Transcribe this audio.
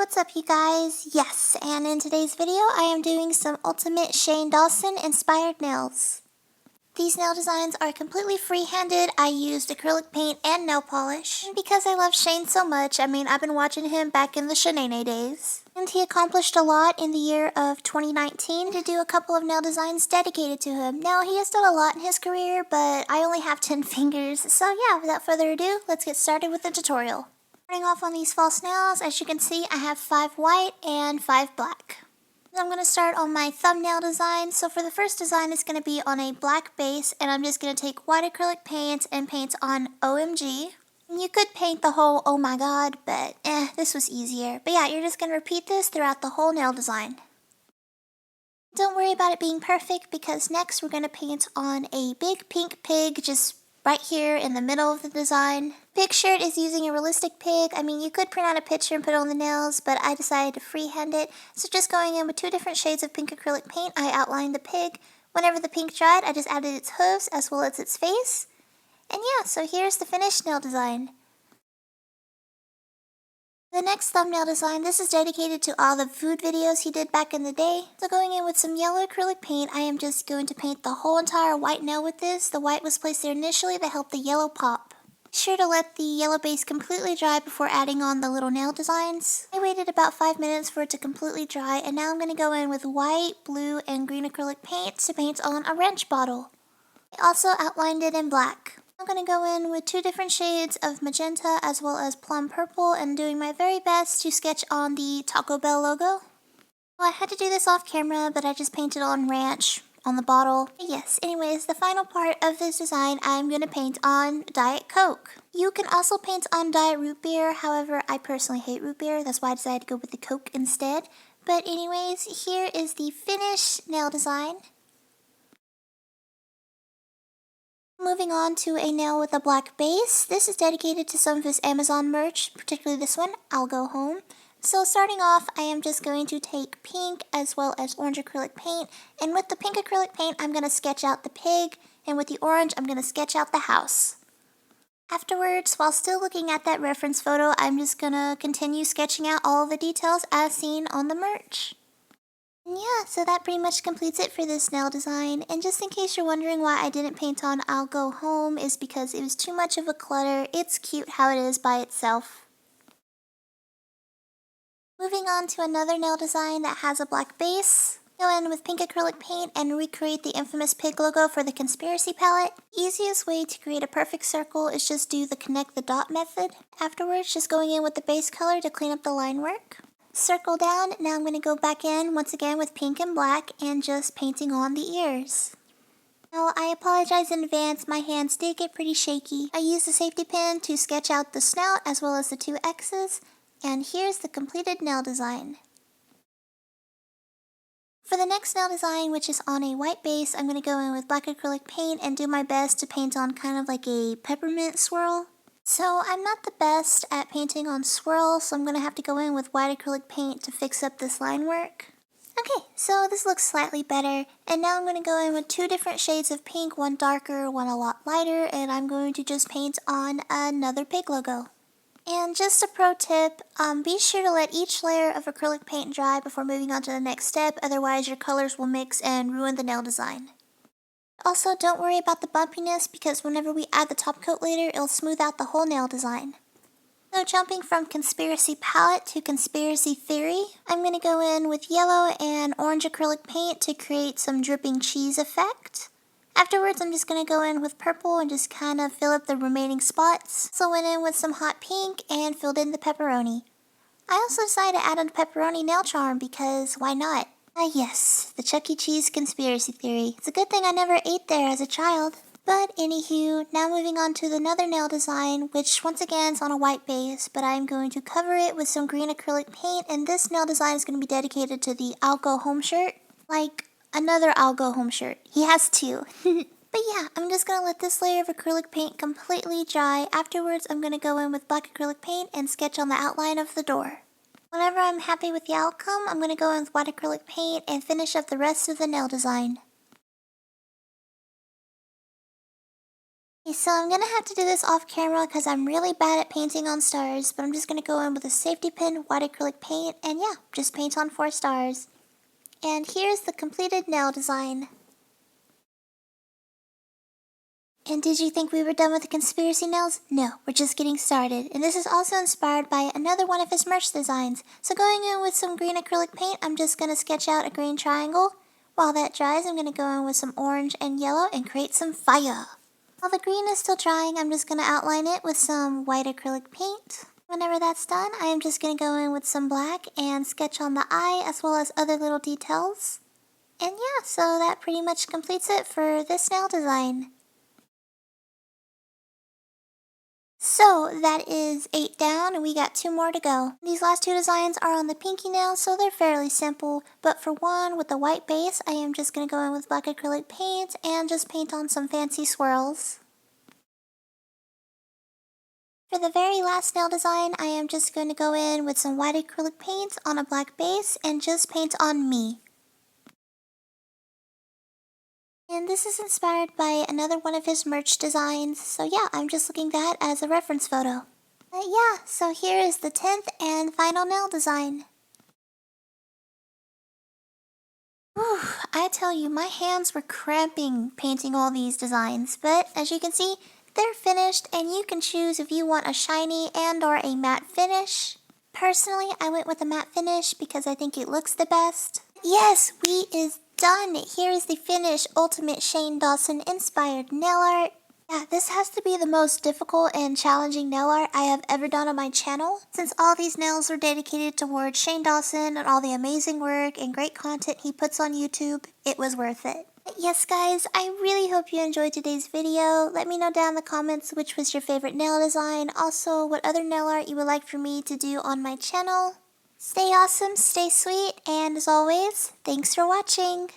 what's up you guys? Yes, and in today's video I am doing some ultimate Shane Dawson inspired nails. These nail designs are completely free-handed. I used acrylic paint and nail polish. And because I love Shane so much, I've been watching him back in the Shanae days. And he accomplished a lot in the year of 2019 to do a couple of nail designs dedicated to him. Now, he has done a lot in his career, but I only have 10 fingers. So yeah, without further ado, let's get started with the tutorial. Starting off on these false nails, as you can see, I have 5 white and 5 black. I'm going to start on my thumbnail design. So for the first design, it's going to be on a black base, and I'm just going to take white acrylic paint and paint on OMG. You could paint the whole oh my god, but this was easier. But yeah, you're just going to repeat this throughout the whole nail design. Don't worry about it being perfect, because next we're going to paint on a big pink pig just right here in the middle of the design. Pig shirt is using a realistic pig. You could print out a picture and put it on the nails, but I decided to freehand it. So just going in with 2 different shades of pink acrylic paint, I outlined the pig. Whenever the pink dried, I just added its hooves as well as its face. And yeah, so here's the finished nail design. The next thumbnail design, this is dedicated to all the food videos he did back in the day. So going in with some yellow acrylic paint, I am just going to paint the whole entire white nail with this. The white was placed there initially to help the yellow pop. Be sure to let the yellow base completely dry before adding on the little nail designs. I waited about 5 minutes for it to completely dry, and now I'm going to go in with white, blue, and green acrylic paint to paint on a wrench bottle. I also outlined it in black. I'm going to go in with 2 different shades of magenta as well as plum purple and doing my very best to sketch on the Taco Bell logo. Well, I had to do this off camera, but I just painted on ranch on the bottle. But yes, anyways, the final part of this design I'm going to paint on Diet Coke. You can also paint on Diet Root Beer, however, I personally hate root beer, that's why I decided to go with the Coke instead. But anyways, here is the finished nail design. Moving on to a nail with a black base. This is dedicated to some of his Amazon merch, particularly this one, I'll Go Home. So starting off, I am just going to take pink as well as orange acrylic paint, and with the pink acrylic paint, I'm going to sketch out the pig, and with the orange, I'm going to sketch out the house. Afterwards, while still looking at that reference photo, I'm just going to continue sketching out all of the details as seen on the merch. Yeah, so that pretty much completes it for this nail design, and just in case you're wondering why I didn't paint on I'll Go Home is because it was too much of a clutter. It's cute how it is by itself. Moving on to another nail design that has a black base. Go in with pink acrylic paint and recreate the infamous pig logo for the Conspiracy palette. Easiest way to create a perfect circle is just do the connect the dot method. Afterwards, just going in with the base color to clean up the line work. Circle down. Now I'm going to go back in once again with pink and black and just painting on the ears. Now I apologize in advance, my hands did get pretty shaky. I used a safety pin to sketch out the snout as well as the 2 X's, and here's the completed nail design. For the next nail design, which is on a white base, I'm going to go in with black acrylic paint and do my best to paint on kind of like a peppermint swirl. So I'm not the best at painting on swirls, so I'm going to have to go in with white acrylic paint to fix up this line work. Okay, so this looks slightly better, and now I'm going to go in with 2 different shades of pink, one darker, one a lot lighter, and I'm going to just paint on another pig logo. And just a pro tip, be sure to let each layer of acrylic paint dry before moving on to the next step, otherwise your colors will mix and ruin the nail design. Also, don't worry about the bumpiness, because whenever we add the top coat later, it'll smooth out the whole nail design. So jumping from Conspiracy palette to Conspiracy theory, I'm going to go in with yellow and orange acrylic paint to create some dripping cheese effect. Afterwards, I'm just going to go in with purple and just kind of fill up the remaining spots. So went in with some hot pink and filled in the pepperoni. I also decided to add a pepperoni nail charm because why not? Ah yes, the Chuck E. Cheese conspiracy theory. It's a good thing I never ate there as a child. But anywho, now moving on to another nail design, which once again is on a white base, but I'm going to cover it with some green acrylic paint, and this nail design is going to be dedicated to the I'll Go Home shirt. Like another I'll Go Home shirt. He has 2. But yeah, I'm just going to let this layer of acrylic paint completely dry. Afterwards, I'm going to go in with black acrylic paint and sketch on the outline of the door. Whenever I'm happy with the outcome, I'm going to go in with white acrylic paint and finish up the rest of the nail design. Okay, so I'm gonna have to do this off camera because I'm really bad at painting on stars, but I'm just gonna go in with a safety pin, white acrylic paint, and yeah, just paint on 4 stars. And here's the completed nail design. And did you think we were done with the conspiracy nails? No, we're just getting started. And this is also inspired by another one of his merch designs. So going in with some green acrylic paint, I'm just gonna sketch out a green triangle. While that dries, I'm gonna go in with some orange and yellow and create some fire. While the green is still drying, I'm just gonna outline it with some white acrylic paint. Whenever that's done, I am just gonna go in with some black and sketch on the eye as well as other little details. And yeah, so that pretty much completes it for this nail design. So that is 8 down and we got 2 more to go. These last 2 designs are on the pinky nail, so they're fairly simple. But for one with the white base, I am just going to go in with black acrylic paint and just paint on some fancy swirls. For the very last nail design, I am just going to go in with some white acrylic paint on a black base and just paint on me. And this is inspired by another one of his merch designs, so yeah, I'm just looking at that as a reference photo. Yeah, so here is the 10th and final nail design. Whew, I tell you, my hands were cramping painting all these designs, but as you can see, they're finished and you can choose if you want a shiny and or a matte finish. Personally, I went with a matte finish because I think it looks the best. Yes, we is done. Here is the finished ultimate Shane Dawson inspired nail art. Yeah, this has to be the most difficult and challenging nail art I have ever done on my channel. Since all these nails are dedicated towards Shane Dawson and all the amazing work and great content he puts on YouTube, it was worth it. Yes guys, I really hope you enjoyed today's video. Let me know down in the comments which was your favorite nail design, also what other nail art you would like for me to do on my channel. Stay awesome, stay sweet, and as always, thanks for watching!